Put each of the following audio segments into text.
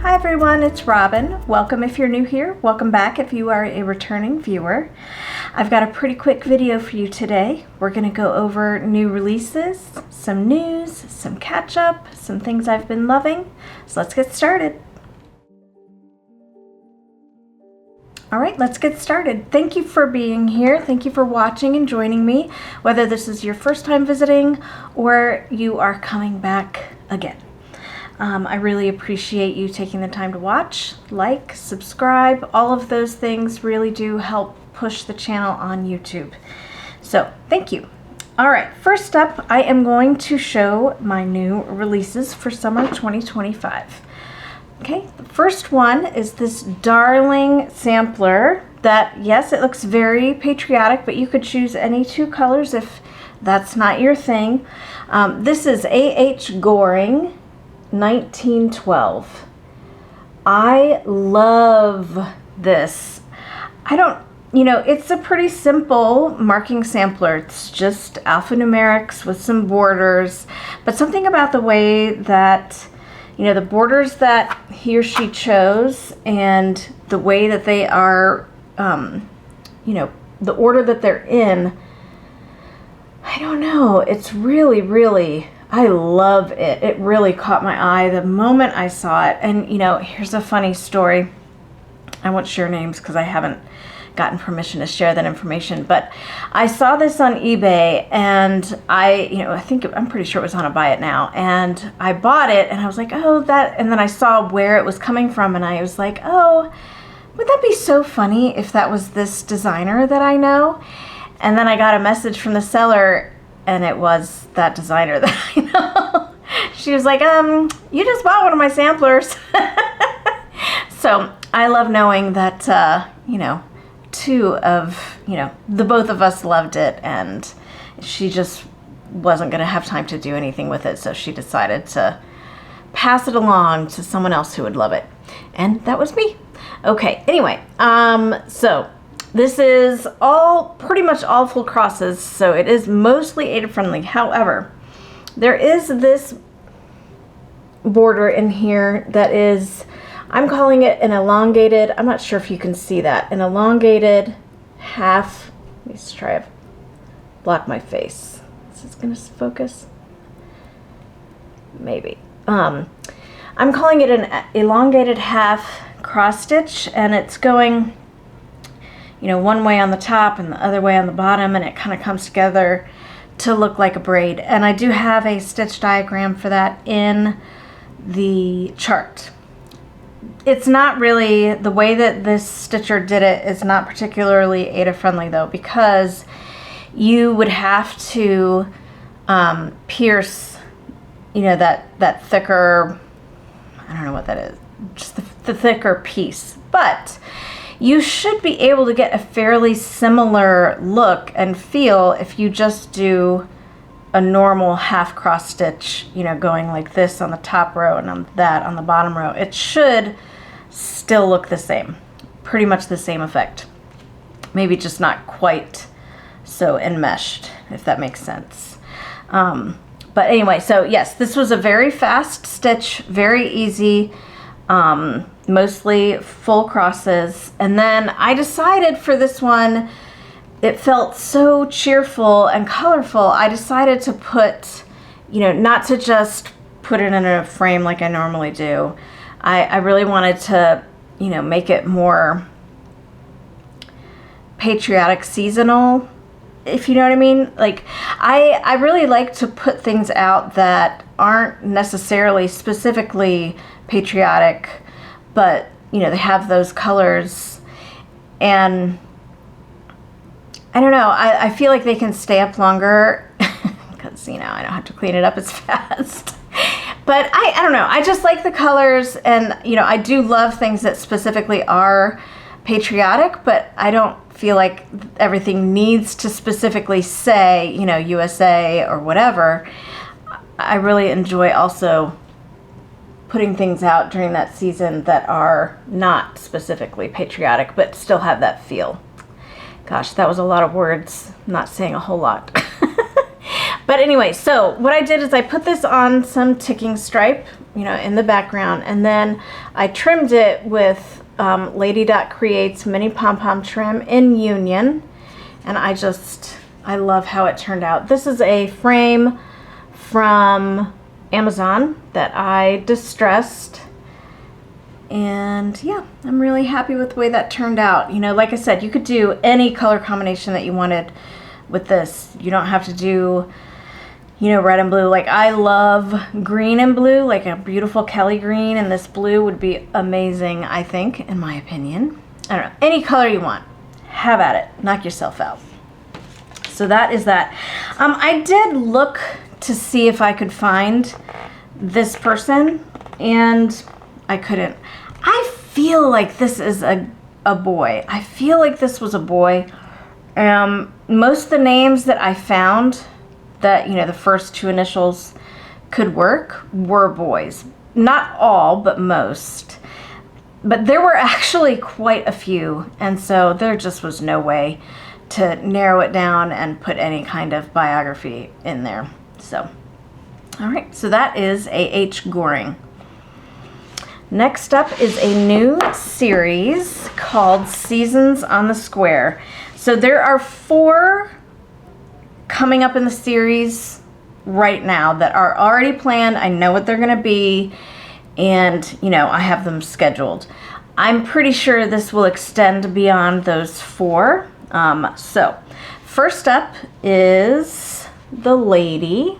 Hi everyone, it's Robin. Welcome if you're new here. Welcome back if you are a returning viewer. I've got a pretty quick video for you today. We're going to go over new releases, some news, some catch up, some things I've been loving. So let's get started. All right, let's get started. Thank you for being here. Thank you for watching and joining me, whether this is your first time visiting or you are coming back again. I really appreciate you taking the time to watch, like, subscribe. All of those things really do help push the channel on YouTube. So thank you. All right, first up, I am going to show my new releases for summer 2025. Okay, the first one is this darling sampler that, yes, it looks very patriotic, but you could choose any two colors if that's not your thing. This is A.H. Goring 1912. I love this. It's a pretty simple marking sampler. It's just alphanumerics with some borders, but something about the way that, the borders that he or she chose and the way that they are, the order that they're in, I don't know, it's really, I love it. It really caught my eye the moment I saw it. And, here's a funny story. I won't share names because I haven't gotten permission to share that information. But I saw this on eBay and I'm pretty sure it was on a Buy It Now. And I bought it and I was like, oh, that. And then I saw where it was coming from and I was like, oh, would that be so funny if that was this designer that I know? And then I got a message from the seller and it was that designer that I know. She was like, you just bought one of my samplers. So I love knowing that, two of, the both of us loved it and she just wasn't going to have time to do anything with it. So she decided to pass it along to someone else who would love it. And that was me. Okay, anyway, so this is pretty much all full crosses, so it is mostly Ada friendly. However, there is this border in here that is, I'm calling it an elongated, I'm not sure if you can see that, an elongated half, let me just try to block my face. Is this going to focus? Maybe. I'm calling it an elongated half cross stitch, and it's going one way on the top and the other way on the bottom, and it kind of comes together to look like a braid. And I do have a stitch diagram for that in the chart. It's not really, the way that this stitcher did it is not particularly Ada friendly though, because you would have to pierce, that thicker, I don't know what that is, just the thicker piece. But you should be able to get a fairly similar look and feel if you just do a normal half cross stitch, going like this on the top row and on that on the bottom row. It should still look the same, pretty much the same effect. Maybe just not quite so enmeshed, if that makes sense. But anyway, so yes, this was a very fast stitch, very easy. Mostly full crosses. And then I decided for this one, it felt so cheerful and colorful. I decided to put, not to just put it in a frame like I normally do. I really wanted to, make it more patriotic seasonal, if you know what I mean. Like, I really like to put things out that aren't necessarily specifically patriotic, but they have those colors, and I don't know, I feel like they can stay up longer because I don't have to clean it up as fast. But I don't know, I just like the colors, and I do love things that specifically are patriotic, but I don't feel like everything needs to specifically say USA or whatever. I really enjoy also putting things out during that season that are not specifically patriotic but still have that feel. Gosh, that was a lot of words, not saying a whole lot. But anyway, so what I did is I put this on some ticking stripe, you know, in the background. And then I trimmed it with Lady Dot Creates mini pom-pom trim in Union. And I love how it turned out. This is a frame from Amazon that I distressed. And yeah, I'm really happy with the way that turned out. You know, like I said, you could do any color combination that you wanted with this. You don't have to do, you know, red and blue. Like, I love green and blue, like a beautiful Kelly green, and this blue would be amazing, I think, in my opinion. I don't know, any color you want, have at it, knock yourself out. So that is that. I did look to see if I could find this person, and I couldn't. I feel like this is a boy. I feel like this was a boy. Most of the names that I found that, you know, the first two initials could work were boys. Not all, but most. But there were actually quite a few, and so there just was no way to narrow it down and put any kind of biography in there. So, all right, so that is A.H. Goring. Next up is a new series called Seasons on the Square. So there are 4 coming up in the series right now that are already planned. I know what they're going to be, and, you know, I have them scheduled. I'm pretty sure this will extend beyond those 4. So first up is the lady.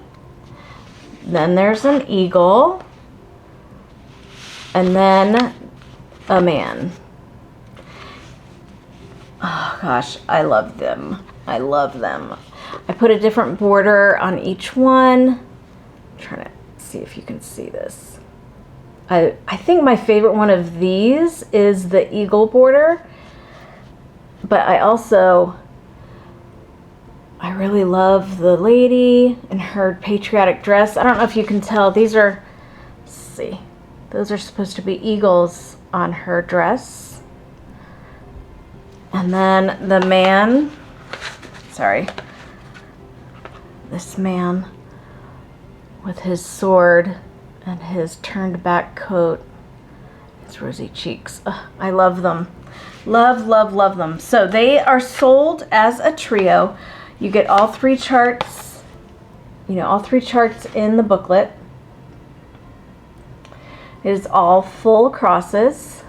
Then there's an eagle. And then a man. Oh gosh, I love them. I love them. I put a different border on each one. I'm trying to see if you can see this. I think my favorite one of these is the eagle border. But I really love the lady in her patriotic dress. I don't know if you can tell. These are, let's see. Those are supposed to be eagles on her dress. And then the man, sorry, this man with his sword and his turned back coat, his rosy cheeks. I love them. Love, love, love them. So they are sold as a trio. You get all 3 charts, you know, all 3 charts in the booklet. It is all full crosses.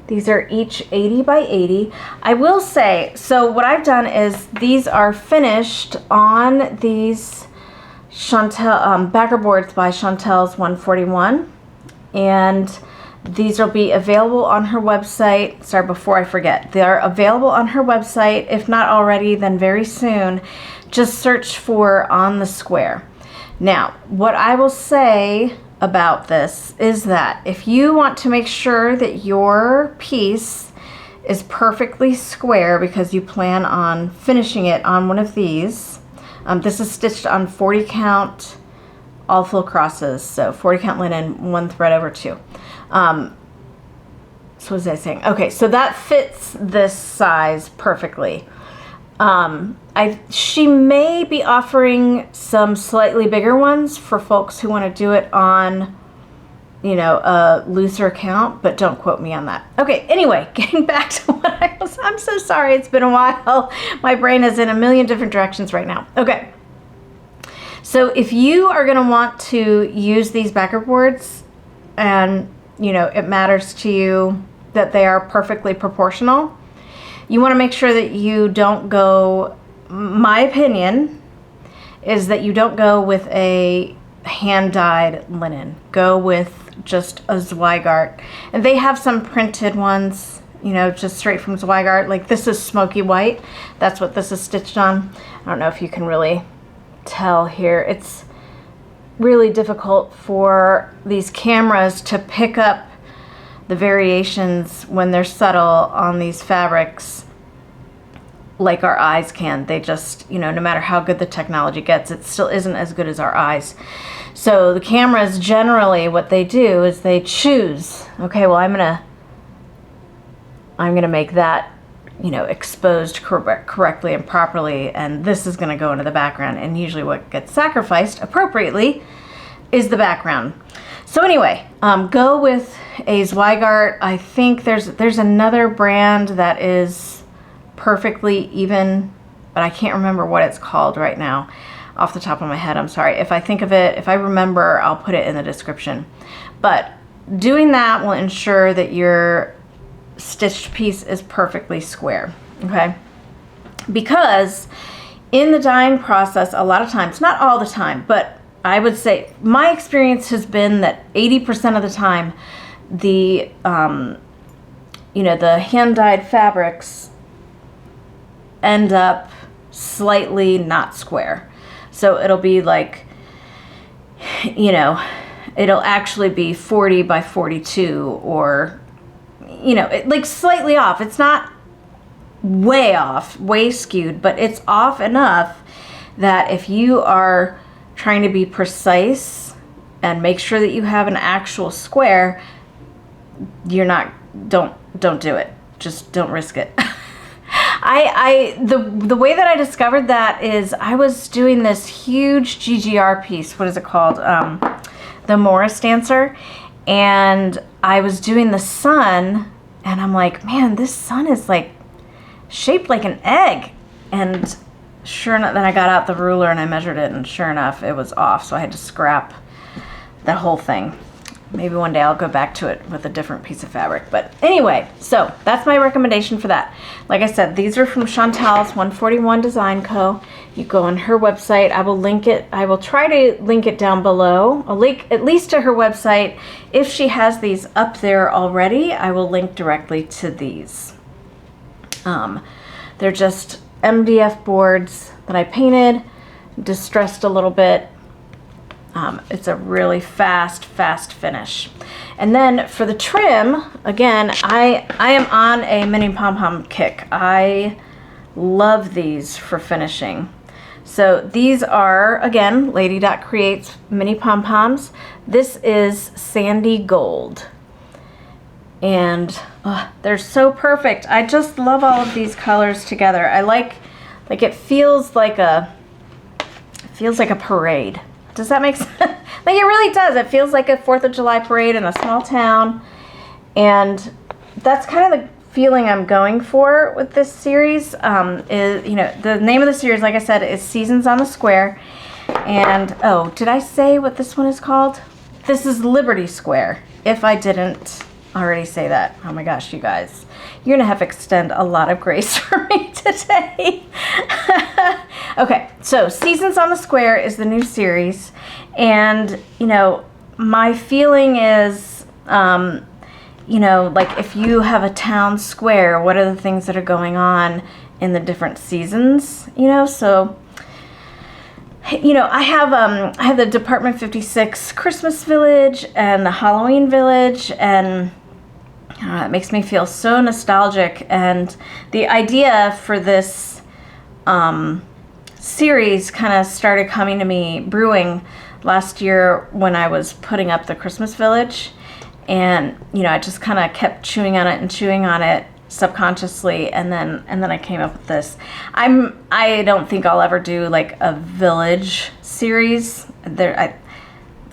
These are each 80 by 80. I will say, so what I've done is these are finished on these Chantel backer boards by Chantel's 141, and these will be available on her website. Sorry, before I forget, they are available on her website. If not already, then very soon. Just search for On the Square. Now, what I will say about this is that if you want to make sure that your piece is perfectly square because you plan on finishing it on one of these, this is stitched on 40 count all full crosses, so 40 count linen, 1 thread over 2. So what was I saying? Okay, so that fits this size perfectly. She may be offering some slightly bigger ones for folks who want to do it on, you know, a looser count, but don't quote me on that. Okay, anyway, getting back to what I'm so sorry, it's been a while. My brain is in a million different directions right now. Okay, so if you are going to want to use these backer boards, and, you know, it matters to you that they are perfectly proportional, you want to make sure that you don't go, my opinion is that you don't go with a hand-dyed linen. Go with just a Zweigart. And they have some printed ones, you know, just straight from Zweigart. Like this is smoky white. That's what this is stitched on. I don't know if you can really tell here. It's really difficult for these cameras to pick up the variations when they're subtle on these fabrics like our eyes can. They just, you know, no matter how good the technology gets, it still isn't as good as our eyes. So the cameras generally, what they do is they choose, okay, well, I'm gonna make that, you know, exposed correctly and properly, and this is gonna go into the background. And usually what gets sacrificed appropriately is the background. So anyway, go with a Zweigart. I think there's another brand that is perfectly even, but I can't remember what it's called right now off the top of my head. I'm sorry. If I think of it, if I remember, I'll put it in the description. But doing that will ensure that your stitched piece is perfectly square, okay? Because in the dyeing process, a lot of times, not all the time, but I would say my experience has been that 80% of the time, the the hand-dyed fabrics end up slightly not square. So it'll be like, it'll actually be 40 by 42 or, like slightly off. It's not way off, way skewed, but it's off enough that if you are trying to be precise and make sure that you have an actual square, don't do it. Just don't risk it. The way that I discovered that is I was doing this huge GGR piece. What is it called? The Morris Dancer. And I was doing the sun, and I'm like, man, this sun is like shaped like an egg. And sure enough, then I got out the ruler and I measured it, and sure enough, it was off. So I had to scrap the whole thing. Maybe one day I'll go back to it with a different piece of fabric. But anyway, so that's my recommendation for that. Like I said, these are from Chantal's 141 Design Co. You go on her website. I will link it. I will try to link it down below. I'll link at least to her website. If she has these up there already, I will link directly to these. They're just MDF boards that I painted, distressed a little bit. It's a really fast finish. And then for the trim, again, I am on a mini pom-pom kick. I love these for finishing. So these are, again, Lady Dot Creates mini pom-poms. This is Sandy Gold. And they're so perfect. I just love all of these colors together. I like it feels like a parade. Does that make sense? Like, it really does. It feels like a 4th of July parade in a small town. And that's kind of the feeling I'm going for with this series. The name of the series, like I said, is Seasons on the Square. And, oh, did I say what this one is called? This is Liberty Square, if I didn't already say that. Oh my gosh, you guys. You're gonna have to extend a lot of grace for me today. Okay, so Seasons on the Square is the new series. And, my feeling is, like if you have a town square, what are the things that are going on in the different seasons, so... I have the Department 56 Christmas Village and the Halloween Village, and it makes me feel so nostalgic. And the idea for this series kind of started coming to me, brewing last year when I was putting up the Christmas Village. And, I just kind of kept chewing on it subconsciously, and then I came up with this. I don't think I'll ever do like a village series. I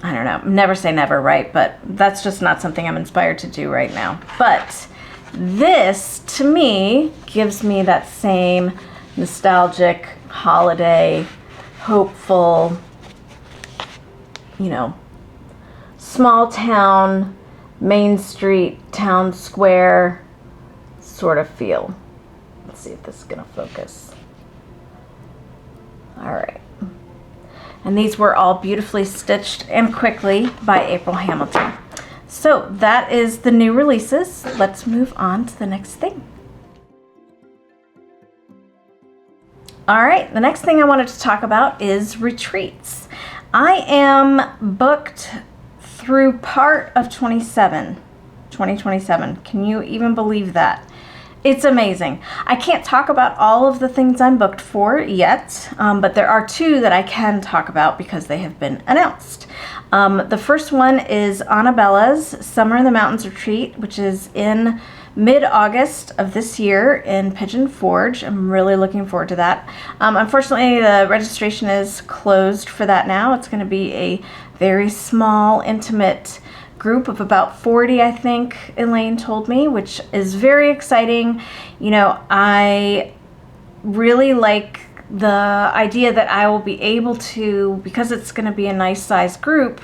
don't know. Never say never, right? But that's just not something I'm inspired to do right now. But this, to me, gives me that same nostalgic, holiday, hopeful, small town, Main Street, town square sort of feel. Let's see if this is gonna focus. All right. And these were all beautifully stitched and quickly by April Hamilton. So that is the new releases. Let's move on to the next thing. All right, the next thing I wanted to talk about is retreats. I am booked through part of 2027. Can you even believe that? It's amazing. I can't talk about all of the things I'm booked for yet, but there are 2 that I can talk about because they have been announced. The first one is Annabella's Summer in the Mountains Retreat, which is in mid-August of this year in Pigeon Forge. I'm really looking forward to that. Unfortunately, the registration is closed for that now. It's going to be a very small, intimate group of about 40, I think Elaine told me, which is very exciting. You know, I really like the idea that I will be able to, because it's going to be a nice sized group,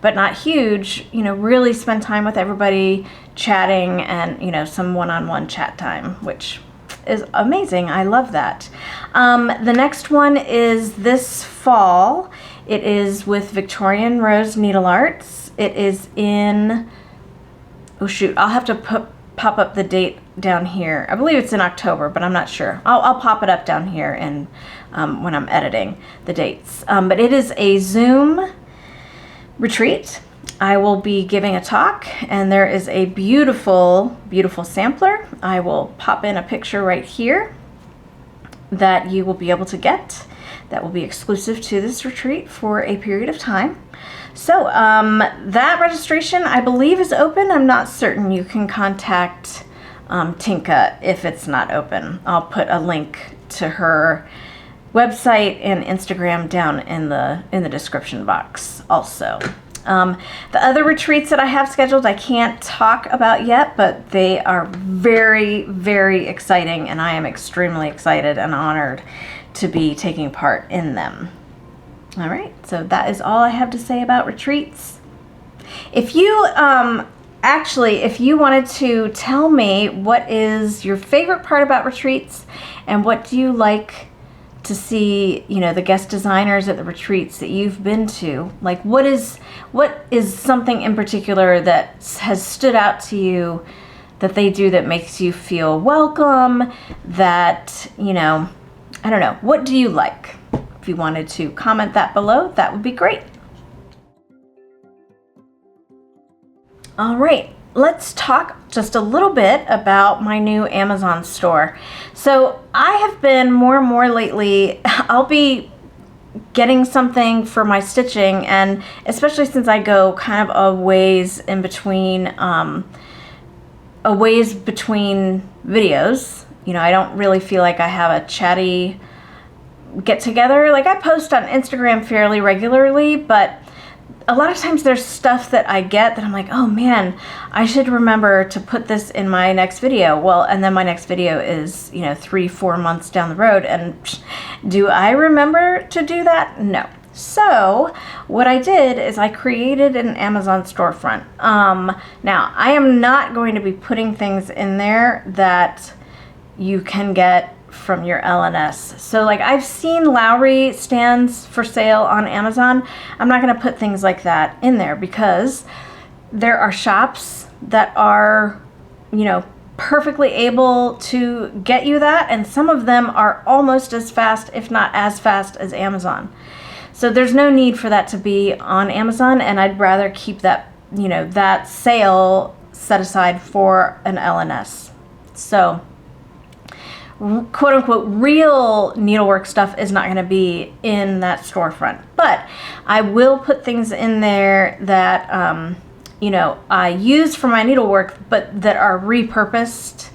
but not huge, you know, really spend time with everybody, chatting, and, you know, some one-on-one chat time, which is amazing. I love that. The next one is this fall. It is with Victorian Rose Needle Arts. It is in, oh shoot, I'll have to pop up the date down here. I believe it's in October, but I'm not sure. I'll pop it up down here and when I'm editing the dates. But it is a Zoom retreat. I will be giving a talk, and there is a beautiful, beautiful sampler. I will pop in a picture right here that you will be able to get. That will be exclusive to this retreat for a period of time. So that registration, I believe, is open. I'm not certain. You can contact Tinka if it's not open. I'll put a link to her website and Instagram down in the description box also. The other retreats that I have scheduled, I can't talk about yet, but they are very, very exciting, and I am extremely excited and honored to be taking part in them. All right, so that is all I have to say about retreats. If you if you wanted to tell me what is your favorite part about retreats and what do you like to see, you know, the guest designers at the retreats that you've been to, like what is something in particular that has stood out to you that they do that makes you feel welcome, that, you know, I don't know, what do you like? If you wanted to comment that below, that would be great. All right, let's talk just a little bit about my new Amazon store. So I have been more and more lately, I'll be getting something for my stitching, and especially since I go kind of a ways between videos, you know, I don't really feel like I have a chatty get together. Like I post on Instagram fairly regularly, but a lot of times there's stuff that I get that I'm like, oh man, I should remember to put this in my next video. Well, and then my next video is, you know, 3-4 months down the road, and do I remember to do that? No. So what I did is I created an Amazon storefront. Now I am not going to be putting things in there that you can get from your LNS. So like I've seen Lowry stands for sale on Amazon. I'm not going to put things like that in there because there are shops that are, you know, perfectly able to get you that, and some of them are almost as fast, if not as fast, as Amazon. So there's no need for that to be on Amazon, and I'd rather keep that, you know, that sale set aside for an LNS. So quote unquote real needlework stuff is not going to be in that storefront, but I will put things in there that you know, I use for my needlework but that are repurposed.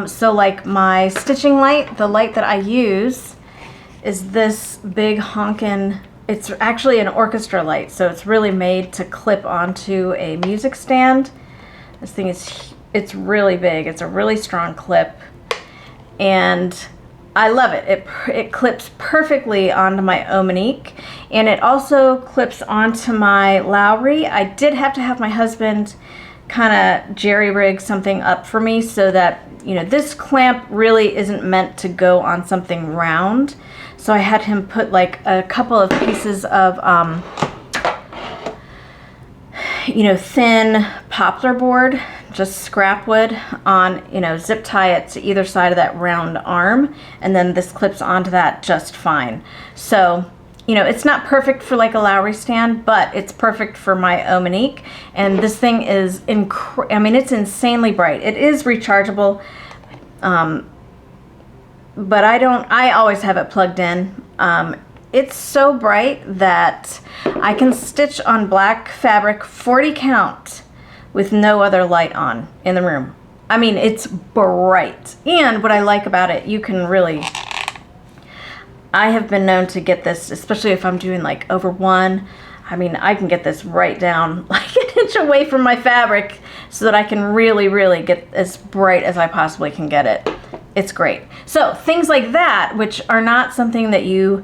So like my stitching light, the light that I use is this big honkin', it's actually an orchestra light, so it's really made to clip onto a music stand. This thing is, it's really big, it's a really strong clip, and I love it. It clips perfectly onto my Omanique, and it also clips onto my Lowry. I did have to have my husband kind of jerry-rig something up for me so that, you know, this clamp really isn't meant to go on something round. So I had him put like a couple of pieces of, you know, thin poplar board, just scrap wood on, you know, zip tie it to either side of that round arm, and then this clips onto that just fine. So, you know, it's not perfect for like a Lowry stand, but it's perfect for my Omanique. And this thing is, I mean, it's insanely bright. It is rechargeable, but I always have it plugged in. It's so bright that I can stitch on black fabric 40 count with no other light on in the room. I mean, it's bright. And what I like about it, you can really, I have been known to get this, especially if I'm doing like over 1. I mean, I can get this right down like an inch away from my fabric so that I can really, really get as bright as I possibly can get it. It's great. So things like that, which are not something that you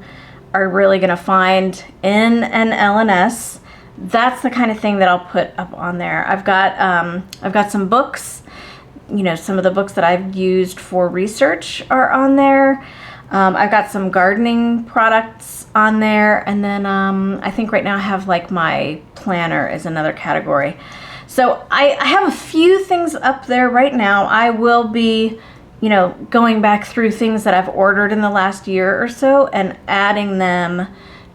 are really going to find in an LNS, that's the kind of thing that I'll put up on there. I've got some books. You know, some of the books that I've used for research are on there. I've got some gardening products on there, and then I think right now I have like my planner is another category. So I have a few things up there right now. I will be, you know, going back through things that I've ordered in the last year or so and adding them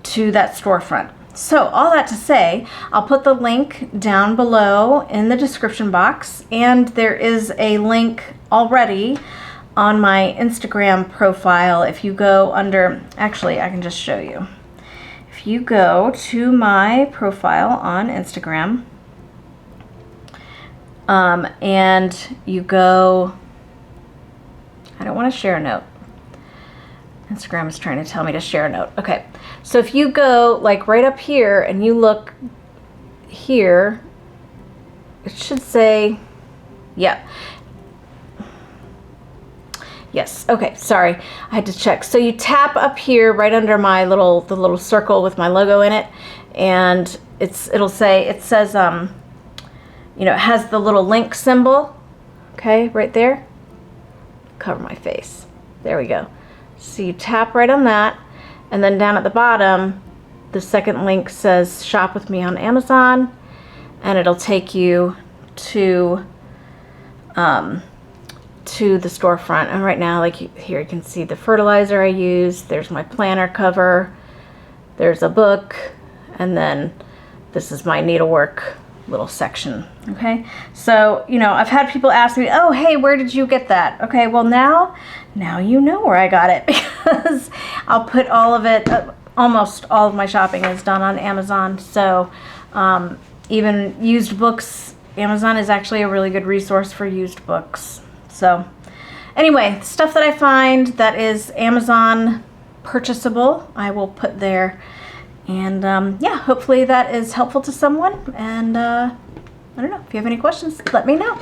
to that storefront. So all that to say, I'll put the link down below in the description box, and there is a link already on my Instagram profile. If you go under, actually I can just show you. If you go to my profile on Instagram, and you go, I don't want to share a note. Instagram is trying to tell me to share a note. Okay, so if you go like right up here and you look here, it should say, yeah. Yes, okay, sorry, I had to check. So you tap up here right under my the little circle with my logo in it, and it says, you know, it has the little link symbol, okay, right there. Cover my face. There we go. So you tap right on that, and then down at the bottom, the second link says shop with me on Amazon, and it'll take you to the storefront. And right now, like here you can see the fertilizer I use, there's my planner cover, there's a book, and then this is my needlework little section. Okay, so you know, I've had people ask me, oh hey, where did you get that? Okay, well now you know where I got it, because I'll put all of it, almost all of my shopping is done on Amazon. So even used books, Amazon is actually a really good resource for used books. So anyway, stuff that I find that is Amazon purchasable, I will put there. And yeah, hopefully that is helpful to someone. And I don't know, if you have any questions, let me know.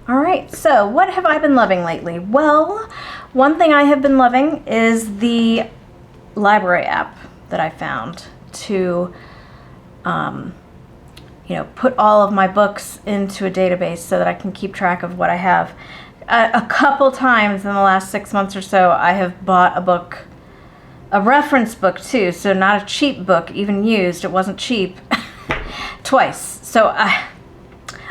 All right, so what have I been loving lately? Well, one thing I have been loving is the library app that I found to you know, put all of my books into a database so that I can keep track of what I have. A couple times in the last 6 months or so, I have bought a book, a reference book too, so not a cheap book, even used, it wasn't cheap, twice. So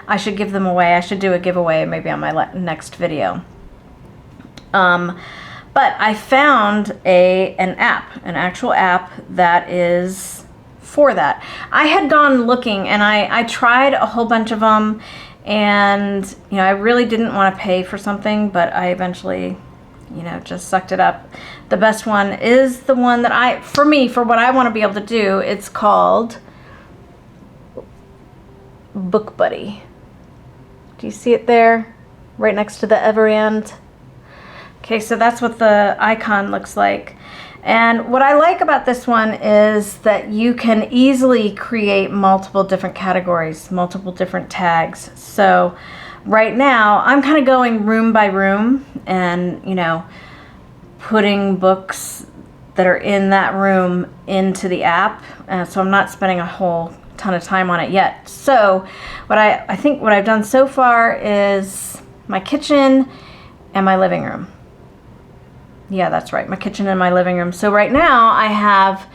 I should give them away. I should do a giveaway maybe on my next video. But I found an actual app that is for that. I had gone looking, and I tried a whole bunch of them, and you know, I really didn't want to pay for something, but I eventually, you know, just sucked it up. The best one is the one that for what I want to be able to do, it's called Book Buddy. Do you see it there? Right next to the ever end. Okay, so that's what the icon looks like. And what I like about this one is that you can easily create multiple different categories, multiple different tags. So right now I'm kind of going room by room and, you know, putting books that are in that room into the app. So I'm not spending a whole ton of time on it yet. So what I think what I've done so far is my kitchen and my living room. Yeah, that's right, my kitchen and my living room. So right now I have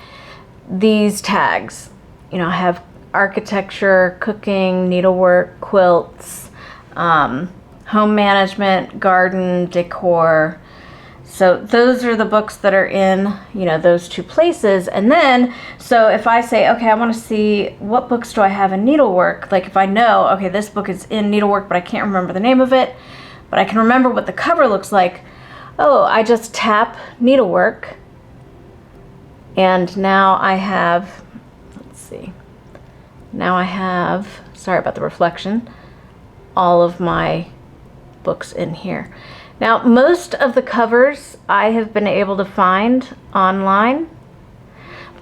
these tags. You know, I have architecture, cooking, needlework, quilts, home management, garden, decor. So those are the books that are in, you know, those two places. And then, so if I say, okay, I want to see what books do I have in needlework, like if I know, okay, this book is in needlework, but I can't remember the name of it, but I can remember what the cover looks like. Oh, I just tap needlework, and now I have, let's see, now I have sorry about the reflection, all of my books in here. Now, most of the covers I have been able to find online,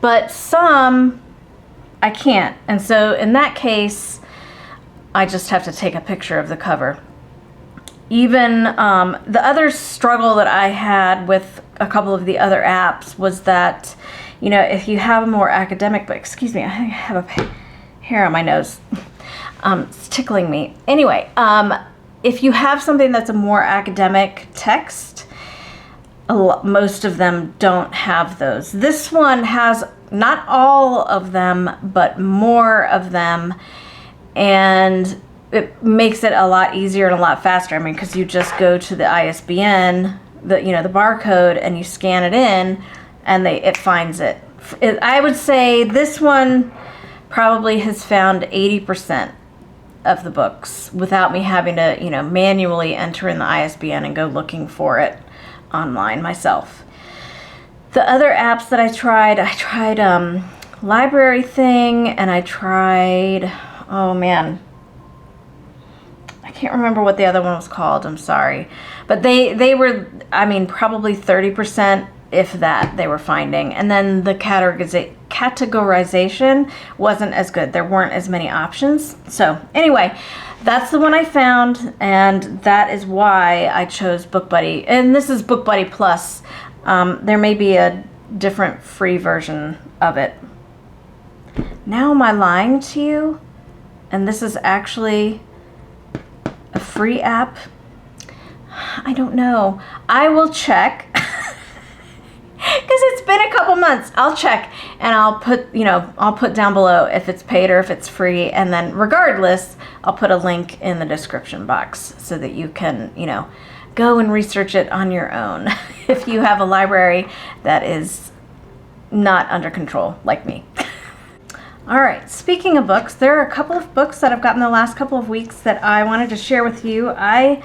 but some I can't. And so in that case, I just have to take a picture of the cover. Even the other struggle that I had with a couple of the other apps was that, you know, if you have a more academic, but excuse me, I have a hair on my nose. It's tickling me. Anyway, if you have something that's a more academic text, most of them don't have those. This one has not all of them, but more of them, and it makes it a lot easier and a lot faster. I mean, because you just go to the ISBN, the barcode, and you scan it in, and it finds it. I would say this one probably has found 80% of the books without me having to, manually enter in the ISBN and go looking for it online myself. The other apps that I tried Library Thing, and I tried, oh man, I can't remember what the other one was called, I'm sorry. But they were, I mean, probably 30%, if that, they were finding. And then the categorization wasn't as good. There weren't as many options. So anyway, that's the one I found, and that is why I chose BookBuddy. And this is BookBuddy Plus. There may be a different free version of it. Now am I lying to you? And this is actually a free app? I don't know. I will check. Because it's been a couple months. I'll check, and I'll put down below if it's paid or if it's free, and then regardless, I'll put a link in the description box so that you can, go and research it on your own if you have a library that is not under control like me. All right, speaking of books, there are a couple of books that I've gotten the last couple of weeks that I wanted to share with you. I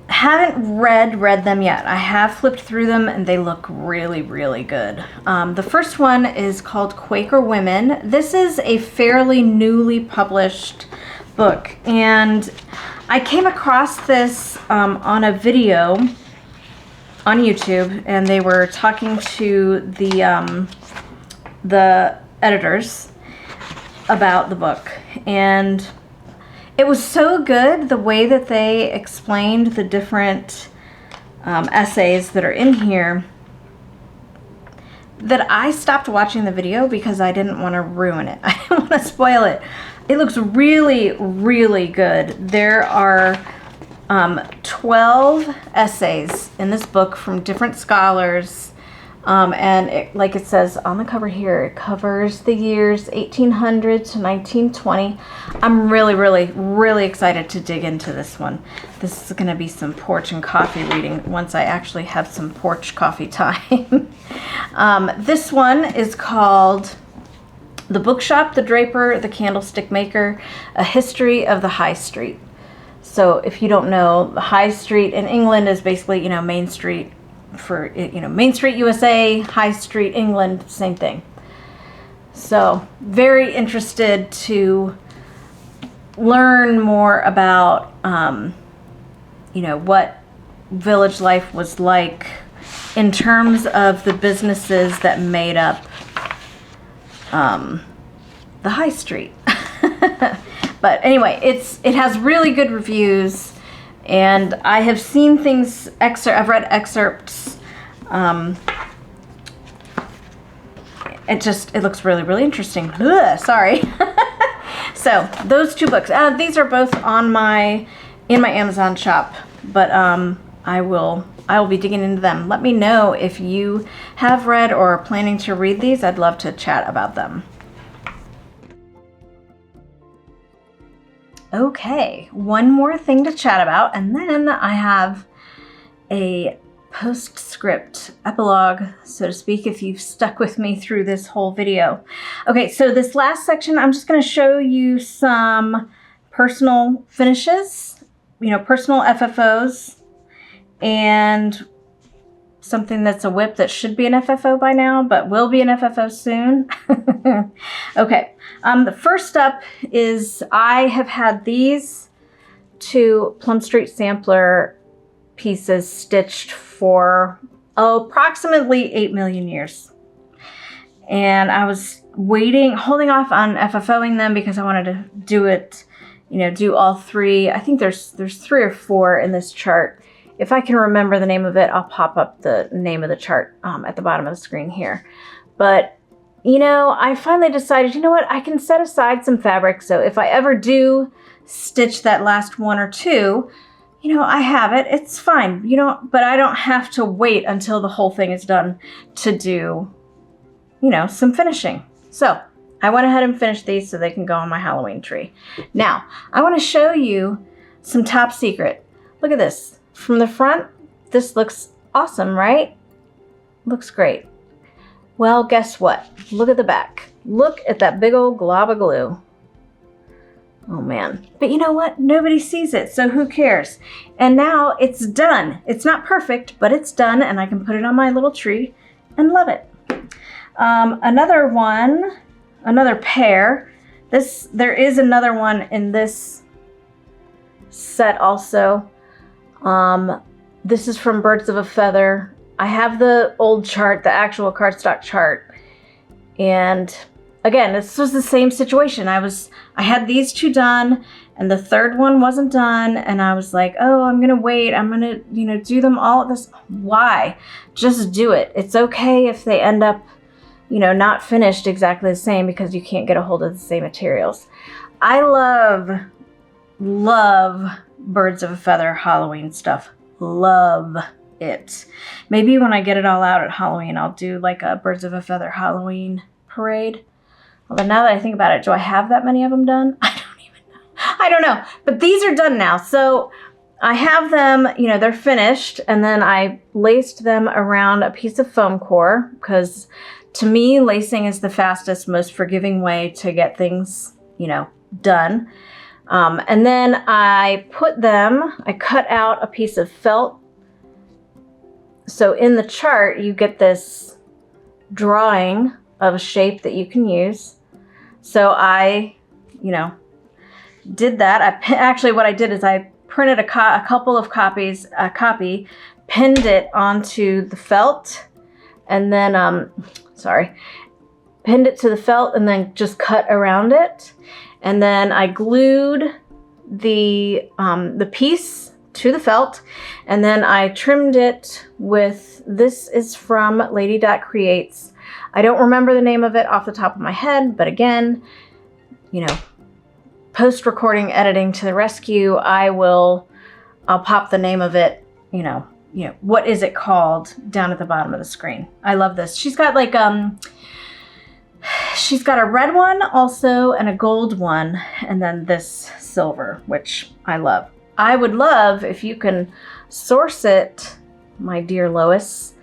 haven't read them yet. I have flipped through them, and they look really, really good. The first one is called Quaker Women. This is a fairly newly published book, and I came across this on a video on YouTube, and they were talking to the editors about the book, and it was so good the way that they explained the different essays that are in here that I stopped watching the video because I didn't want to ruin it. I didn't want to spoil it. It looks really, really good. There are 12 essays in this book from different scholars. And like it says on the cover here, it covers the years 1800 to 1920. I'm really, really, really excited to dig into this one. This is going to be some porch and coffee reading once I actually have some porch coffee time. This one is called The Bookshop, the Draper, the Candlestick Maker, A History of the High Street. So if you don't know, the High Street in England is basically, Main Street for, Main Street USA, High Street England, same thing. So very interested to learn more about, what village life was like in terms of the businesses that made up the High Street. But anyway, it has really good reviews, and I have seen things, I've read excerpts. It looks really, really interesting. Ugh, sorry. So those two books, these are both in my Amazon shop, but I will be digging into them. Let me know if you have read or are planning to read these. I'd love to chat about them. Okay, one more thing to chat about, and then I have a postscript epilogue, so to speak, if you've stuck with me through this whole video. Okay, so this last section, I'm just going to show you some personal finishes, personal FFOs, and something that's a whip that should be an FFO by now, but will be an FFO soon. Okay, the first up is I have had these 2 Plum Street Sampler pieces stitched for approximately 8 million years. And I was holding off on FFOing them because I wanted to do it, do all 3. I think there's 3 or 4 in this chart. If I can remember the name of it, I'll pop up the name of the chart at the bottom of the screen here. But, I finally decided, you know what, I can set aside some fabric. So if I ever do stitch that last 1 or 2, I have it. It's fine. But I don't have to wait until the whole thing is done to do, some finishing. So I went ahead and finished these so they can go on my Halloween tree. Now, I want to show you some top secret. Look at this. From the front, this looks awesome, right? Looks great. Well, guess what? Look at the back. Look at that big old glob of glue. Oh man. But you know what? Nobody sees it, so who cares? And now it's done. It's not perfect, but it's done, and I can put it on my little tree and love it. Another pair. There is another one in this set also. This is from Birds of a Feather. I have the old chart, the actual cardstock chart. And again, this was the same situation. I had these 2 done and the third one wasn't done. And I was like, oh, I'm going to wait. I'm going to, do them all at this. Why? Just do it. It's okay if they end up, not finished exactly the same because you can't get a hold of the same materials. I love Birds of a Feather Halloween stuff. Love it. Maybe when I get it all out at Halloween, I'll do like a Birds of a Feather Halloween parade. Although now that I think about it, do I have that many of them done? I don't know. But these are done now. So I have them, they're finished. And then I laced them around a piece of foam core because to me, lacing is the fastest, most forgiving way to get things, done. And then I cut out a piece of felt. So in the chart, you get this drawing of a shape that you can use. So I, did that. Actually, what I did is I printed a couple of copies, pinned it onto the felt, and then, pinned it to the felt and then just cut around it. And then I glued the piece to the felt, and then I trimmed it with, this is from Lady Creates. I don't remember the name of it off the top of my head, but again, post-recording editing to the rescue, I'll pop the name of it, what is it called down at the bottom of the screen. I love this. She's got like, she's got a red one also and a gold one, and then this silver, which I love. I would love if you can source it, my dear Lois.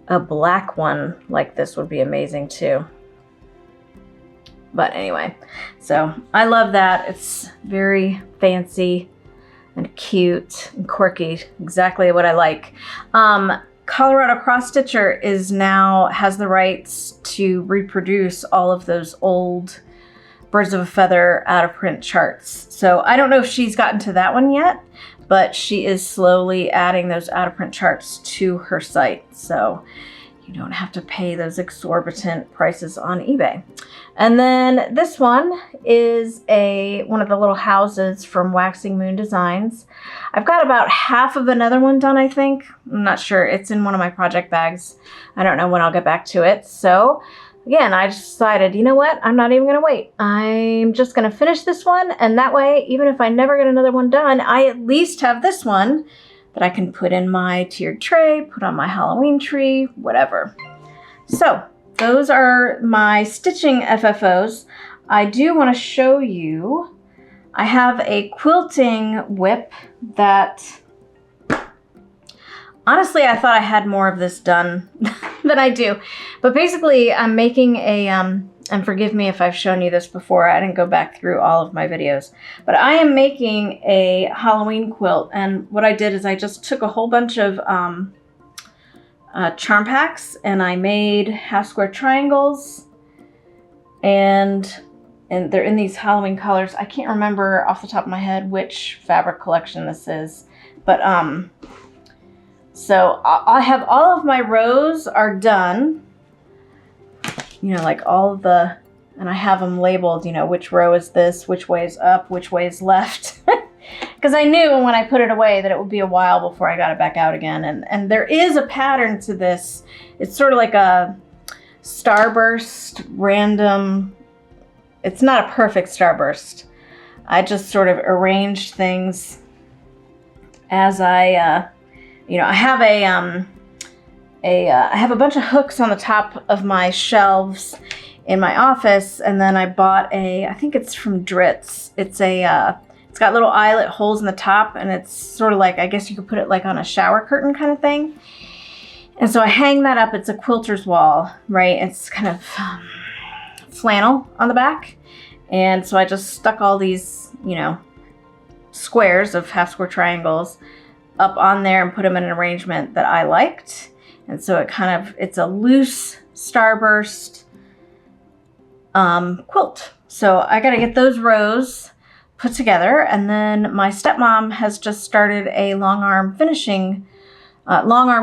A black one like this would be amazing too. But anyway, so I love that. It's very fancy and cute and quirky, exactly what I like. Colorado Cross Stitcher has the rights to reproduce all of those old Birds of a Feather out of print charts. So I don't know if she's gotten to that one yet, but she is slowly adding those out of print charts to her site. So you don't have to pay those exorbitant prices on eBay. And then this one is one of the little houses from Waxing Moon Designs. I've got about half of another one done, I think. I'm not sure. It's in one of my project bags. I don't know when I'll get back to it. So again, I decided, you know what? I'm not even going to wait. I'm just going to finish this one. And that way, even if I never get another one done, I at least have this one that I can put in my tiered tray, put on my Halloween tree, whatever. So those are my stitching FFOs. I do want to show you, I have a quilting whip that, honestly, I thought I had more of this done than I do. But basically, I'm making a, and forgive me if I've shown you this before, I didn't go back through all of my videos, but I am making a Halloween quilt. And what I did is I just took a whole bunch of charm packs, and I made half square triangles, and they're in these Halloween colors. I can't remember off the top of my head which fabric collection this is, but so I have all of my rows are done, you know, like all of the, and I have them labeled, you know, which row is this, which way is up, which way is left. Because I knew when I put it away that it would be a while before I got it back out again. And there is a pattern to this. It's sort of like a starburst random. It's not a perfect starburst. I just sort of arranged things as I, you know, I have I have a bunch of hooks on the top of my shelves in my office, and then I bought I think it's from Dritz. It's got little eyelet holes in the top, and it's sort of like, I guess you could put it like on a shower curtain kind of thing. And so I hang that up. It's a quilter's wall, right? It's kind of flannel on the back. And so I just stuck all these, you know, squares of half square triangles up on there and put them in an arrangement that I liked. And so it's a loose starburst quilt. So I got to get those rows put together, and then my stepmom has just started a long arm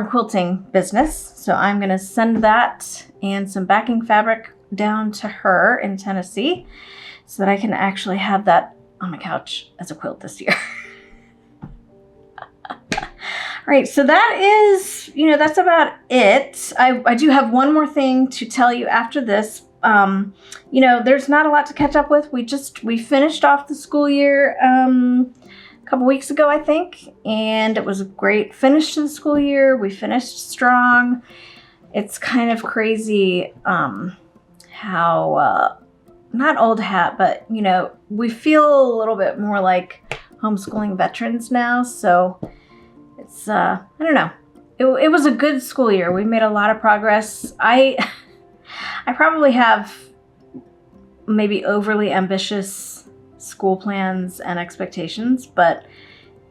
quilting business. So I'm going to send that and some backing fabric down to her in Tennessee so that I can actually have that on my couch as a quilt this year. All right, so that is, you know, that's about it. I do have one more thing to tell you after this. You know, there's not a lot to catch up with. We finished off the school year a couple weeks ago, I think, and it was a great finish to the school year. We finished strong. It's kind of crazy how, not old hat, but, you know, we feel a little bit more like homeschooling veterans now, so it's, I don't know. It was a good school year. We made a lot of progress. I probably have maybe overly ambitious school plans and expectations, but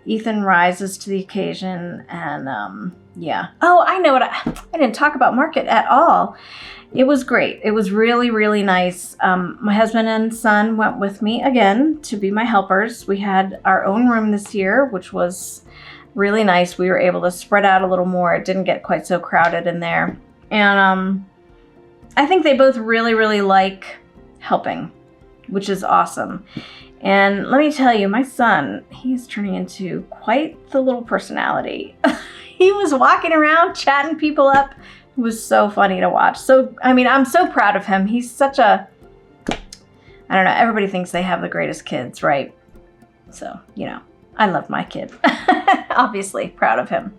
Ethan rises to the occasion, and yeah. Oh, I know what I didn't talk about market at all. It was great. It was really, really nice. My husband and son went with me again to be my helpers. We had our own room this year, which was really nice. We were able to spread out a little more. It didn't get quite so crowded in there. And I think they both really, really like helping, which is awesome. And let me tell you, my son, he's turning into quite the little personality. He was walking around chatting people up. It was so funny to watch. So, I mean, I'm so proud of him. He's such a, I don't know, everybody thinks they have the greatest kids, right? So, you know, I love my kid. Obviously, proud of him.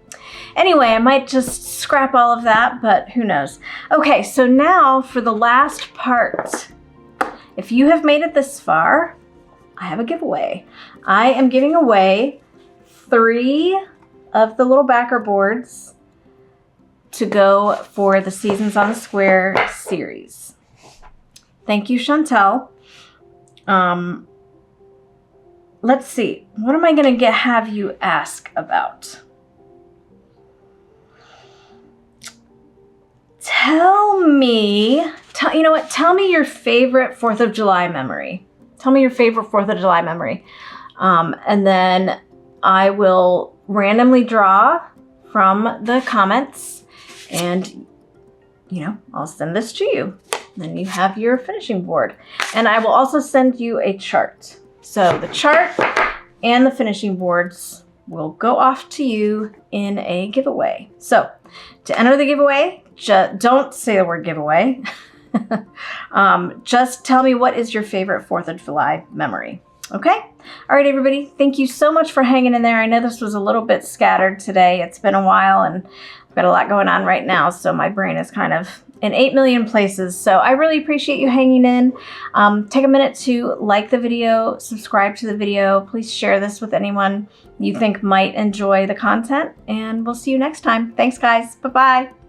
Anyway, I might just scrap all of that, but who knows. Okay, so now for the last part. If you have made it this far, I have a giveaway. I am giving away 3 of the little backer boards to go for the Seasons on the Square series. Thank you, Chantel. Let's see. What am I going to have you ask about? Tell me, you know what? Tell me your favorite 4th of July memory. Tell me your favorite 4th of July memory. And then I will randomly draw from the comments, and, you know, I'll send this to you. Then you have your finishing board. And I will also send you a chart. So the chart and the finishing boards will go off to you in a giveaway. So to enter the giveaway, don't say the word giveaway. Just tell me, what is your favorite 4th of July memory? Okay? All right, everybody. Thank you so much for hanging in there. I know this was a little bit scattered today. It's been a while, and I've got a lot going on right now, so my brain is kind of in 8 million places. So I really appreciate you hanging in. Take a minute to like the video, subscribe to the video. Please share this with anyone you think might enjoy the content, and we'll see you next time. Thanks, guys. Bye-bye.